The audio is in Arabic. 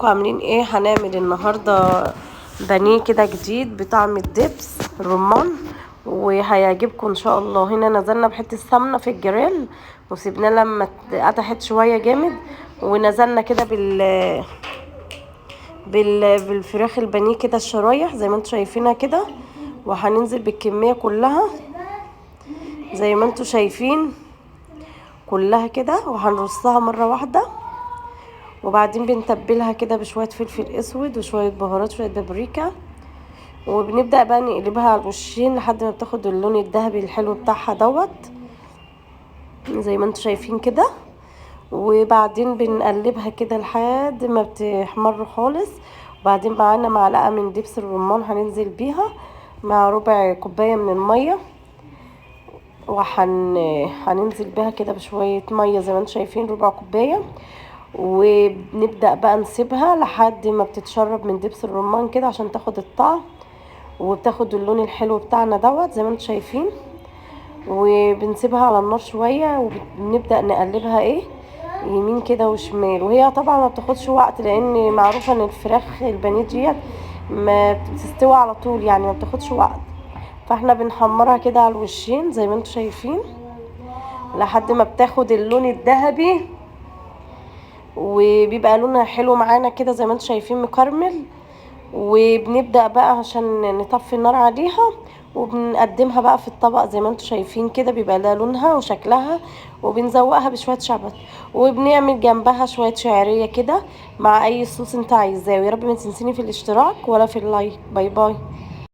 عاملين ايه؟ هنعمل النهارده بانيه كده جديد بطعم الدبس الرمان، وهيعجبكم ان شاء الله. هنا نزلنا بحته سمنه في الجريل وسيبناه لما اتقطعت شويه جامد، ونزلنا كده بالفراخ البانيه كده الشرايح زي ما انتم شايفينها كده، وهننزل بالكميه كلها زي ما انتم شايفين كلها كده، وهنرصها مره واحده. وبعدين بنتبلها كده بشويه فلفل اسود وشويه بهارات، شويه بابريكا، وبنبدأ بقى نقلبها على الوشين لحد ما بتاخد اللون الذهبي الحلو بتاعها دوت زي ما انتم شايفين كده. وبعدين بنقلبها كده لحد ما بتحمر خالص. وبعدين معانا معلقة من دبس الرمان هننزل بيها مع ربع كوباية من المية، هننزل بيها كده بشوية مية زي ما انتم شايفين ربع كوباية. وبنبدأ بقى نسيبها لحد ما بتتشرب من دبس الرمان كده عشان تاخد الطعم وبتاخد اللون الحلو بتاعنا دوت زي ما انتم شايفين. وبنسيبها على النار شويه وبنبدا نقلبها يمين كده وشمال. وهي طبعا ما بتاخدش وقت لان معروفه ان الفراخ البانيه ديت ما بتستوي على طول، يعني ما بتاخدش وقت. فاحنا بنحمرها كده على الوشين زي ما انتم شايفين لحد ما بتاخد اللون الذهبي، وبيبقى لونها حلو معانا كده زي ما انتم شايفين مكرمل. وبنبدأ بقى عشان نطفي النار عليها وبنقدمها بقى في الطبق زي ما انتم شايفين كده، بيبقى ده لونها وشكلها. وبنزوقها بشوية شبت، وبنعمل جنبها شوية شعرية كده مع اي صوص انت عايزاه. ويا رب ما تنسيني في الاشتراك ولا في اللايك. باي باي.